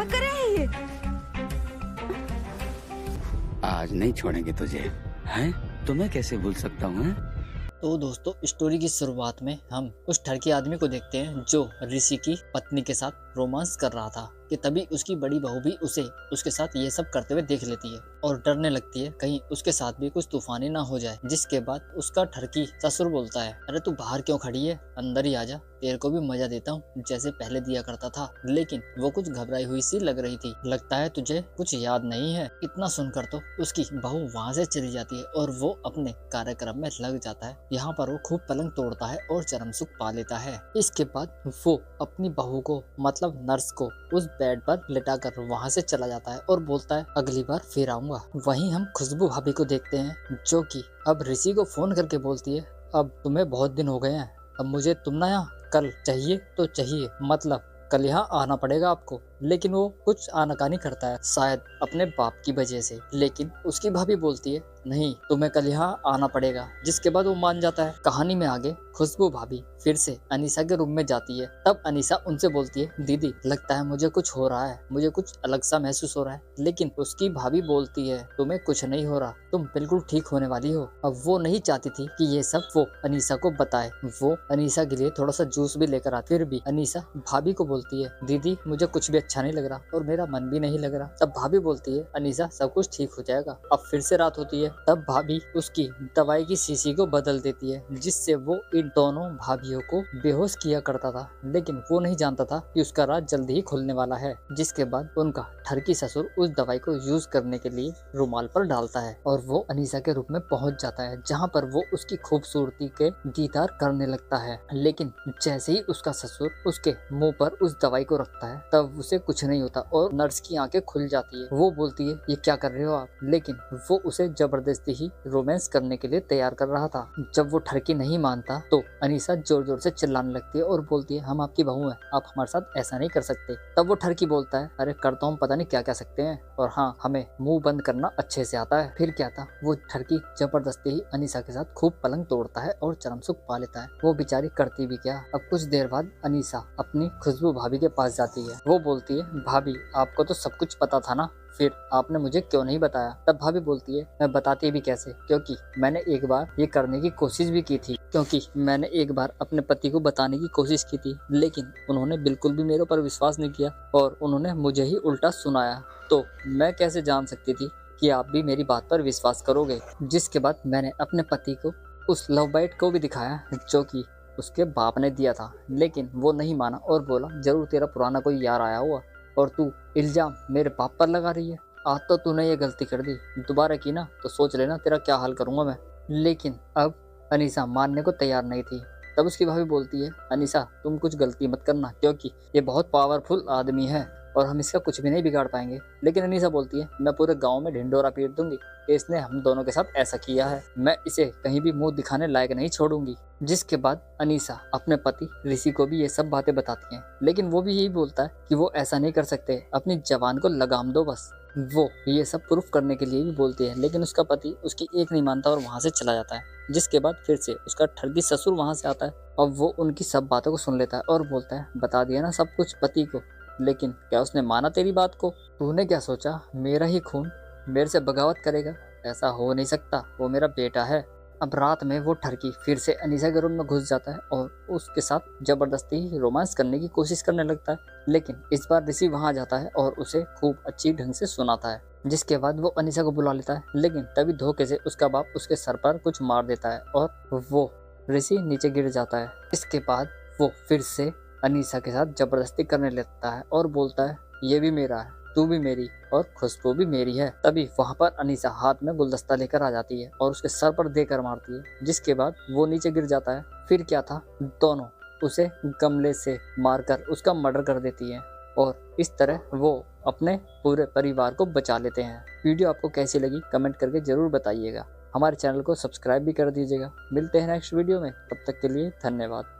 क्या कर रहे हैं ये? आज नहीं छोड़ेंगे तुझे, हैं? तुम्हें कैसे भूल सकता हूँ? तो दोस्तों, स्टोरी की शुरुआत में हम उस ठरकी आदमी को देखते हैं जो ऋषि की पत्नी के साथ रोमांस कर रहा था कि तभी उसकी बड़ी बहू भी उसे उसके साथ ये सब करते हुए देख लेती है और डरने लगती है कहीं उसके साथ भी कुछ तूफानी ना हो जाए। जिसके बाद उसका ठरकी ससुर बोलता है, अरे तू बाहर क्यों खड़ी है, अंदर ही आजा, तेरे को भी मजा देता हूँ जैसे पहले दिया करता था। लेकिन वो कुछ घबराई हुई सी लग रही थी। लगता है तुझे कुछ याद नहीं है। इतना सुनकर तो उसकी बहू वहाँ से चली जाती है और वो अपने कार्यक्रम में लग जाता है। यहाँ पर वो खूब पलंग तोड़ता है और चरम सुख पा लेता है। इसके बाद वो अपनी बहू को मतलब नर्स को उस बेड पर लिटाकर वहाँ से चला जाता है और बोलता है अगली बार फिर आऊंगा। वहीं हम खुशबू भाभी को देखते हैं जो कि अब ऋषि को फोन करके बोलती है, अब तुम्हें बहुत दिन हो गए हैं, अब मुझे तुम ना यहाँ कल चाहिए तो चाहिए, मतलब कल यहाँ आना पड़ेगा आपको। लेकिन वो कुछ आनाकानी करता है, शायद अपने बाप की वजह से। लेकिन उसकी भाभी बोलती है नहीं, तुम्हें कल यहाँ आना पड़ेगा। जिसके बाद वो मान जाता है। कहानी में आगे खुशबू भाभी फिर से अनीसा के रूम में जाती है। तब अनीसा उनसे बोलती है, दीदी लगता है मुझे कुछ हो रहा है, मुझे कुछ अलग सा महसूस हो रहा है। लेकिन उसकी भाभी बोलती है तुम्हें कुछ नहीं हो रहा, तुम बिल्कुल ठीक होने वाली हो। अब वो नहीं चाहती थी कि ये सब वो अनीसा को बताए। वो अनीसा के लिए थोड़ा सा जूस भी लेकर आती। फिर भी अनीसा भाभी को बोलती है, दीदी मुझे कुछ भी अच्छा नहीं लग रहा और मेरा मन भी नहीं लग रहा। तब भाभी बोलती है, अनीसा सब कुछ ठीक हो जाएगा। अब फिर से रात होती है। तब भाभी उसकी दवाई की शीशी को बदल देती है जिससे वो इन दोनों भाभीियों को बेहोश किया करता था। लेकिन वो नहीं जानता था कि उसका राज जल्दी ही खुलने वाला है। जिसके बाद उनका ठरकी ससुर उस दवाई को यूज करने के लिए रुमाल पर डालता है और वो अनीसा के रूप में पहुंच जाता है जहां पर वो उसकी खूबसूरती के दीदार करने लगता है। लेकिन जैसे ही उसका ससुर उसके मुंह पर उस दवाई को रखता है तब उसे कुछ नहीं होता और नर्स की आंखें खुल जाती है। वो बोलती है ये क्या कर रहे हो आप, लेकिन वो उसे जबरदस्ती ही रोमांस करने के लिए तैयार कर रहा था। जब वो ठरकी नहीं मानता तो अनीसा जोर जोर से चिल्लाने लगती है और बोलती है हम आपकी बहू हैं, आप हमारे साथ ऐसा नहीं कर सकते। तब वो ठरकी बोलता है, अरे करता हूँ पता नहीं क्या क्या सकते हैं, और हाँ हमें मुंह बंद करना अच्छे से आता है। फिर क्या था, वो ठरकी जबरदस्ती ही अनीसा के साथ खूब पलंग तोड़ता है और चरम सुख पा लेता है। वो बेचारी करती भी क्या। अब कुछ देर बाद अनीसा अपनी खुशबू भाभी के पास जाती है। वो बोलती है, भाभी आपको तो सब कुछ पता था ना, फिर आपने मुझे क्यों नहीं बताया। तब भाभी बोलती है, मैं बताती भी कैसे, क्योंकि मैंने एक बार ये करने की कोशिश भी की थी, क्योंकि मैंने एक बार अपने पति को बताने की कोशिश की थी लेकिन उन्होंने बिल्कुल भी मेरे ऊपर विश्वास नहीं किया और उन्होंने मुझे ही उल्टा सुनाया। तो मैं कैसे जान सकती थी कि आप भी मेरी बात पर विश्वास करोगे। जिसके बाद मैंने अपने पति को उस लव बाइट को भी दिखाया जो कि उसके बाप ने दिया था, लेकिन वो नहीं माना और बोला जरूर तेरा पुराना कोई यार आया हुआ और तू इल्जाम मेरे बाप पर लगा रही है। आज तो तूने ये गलती कर दी, दोबारा की ना तो सोच लेना तेरा क्या हाल करूंगा मैं। लेकिन अब अनीसा मानने को तैयार नहीं थी। तब उसकी भाभी बोलती है, अनीसा तुम कुछ गलती मत करना क्योंकि ये बहुत पावरफुल आदमी है और हम इसका कुछ भी नहीं बिगाड़ पाएंगे। लेकिन अनीसा बोलती है, मैं पूरे गांव में ढिंडोरा पीट दूंगी, इसने हम दोनों के साथ ऐसा किया है, मैं इसे कहीं भी मुंह दिखाने लायक नहीं छोड़ूंगी। जिसके बाद अनीसा अपने पति ऋषि को भी ये सब बातें बताती हैं, लेकिन वो भी यही बोलता है कि वो ऐसा नहीं कर सकते, अपनी जवान को लगाम दो बस। वो ये सब प्रूफ करने के लिए भी बोलती है, लेकिन उसका पति उसकी एक नहीं मानता और वहाँ से चला जाता है। जिसके बाद फिर से उसका ठरकी ससुर वहाँ से आता है और वो उनकी सब बातों को सुन लेता है और बोलता है, बता दिया ना सब कुछ पति को, लेकिन क्या उसने माना तेरी बात को। तूने क्या सोचा मेरा ही खून मेरे से बगावत करेगा, ऐसा हो नहीं सकता, वो मेरा बेटा है। अब रात में वो ठरकी फिर से अनीसा के रूम में घुस जाता है और उसके साथ जबरदस्ती रोमांस करने की कोशिश करने लगता है। लेकिन इस बार ऋषि वहां जाता है और उसे खूब अच्छी ढंग से सुनाता है। जिसके बाद वो अनीसा को बुला लेता है, लेकिन तभी धोखे से उसका बाप उसके सर पर कुछ मार देता है और वो ऋषि नीचे गिर जाता है। इसके बाद वो फिर से अनीसा के साथ जबरदस्ती करने लगता है और बोलता है, ये भी मेरा है, तू भी मेरी और खुशबू भी मेरी है। तभी वहाँ पर अनीसा हाथ में गुलदस्ता लेकर आ जाती है और उसके सर पर देकर मारती है। जिसके बाद वो नीचे गिर जाता है। फिर क्या था, दोनों उसे गमले से मारकर उसका मर्डर कर देती है और इस तरह वो अपने पूरे परिवार को बचा लेते हैं। वीडियो आपको कैसी लगी कमेंट करके जरूर बताइएगा। हमारे चैनल को सब्सक्राइब भी कर दीजिएगा। मिलते हैं नेक्स्ट वीडियो में, तब तक के लिए धन्यवाद।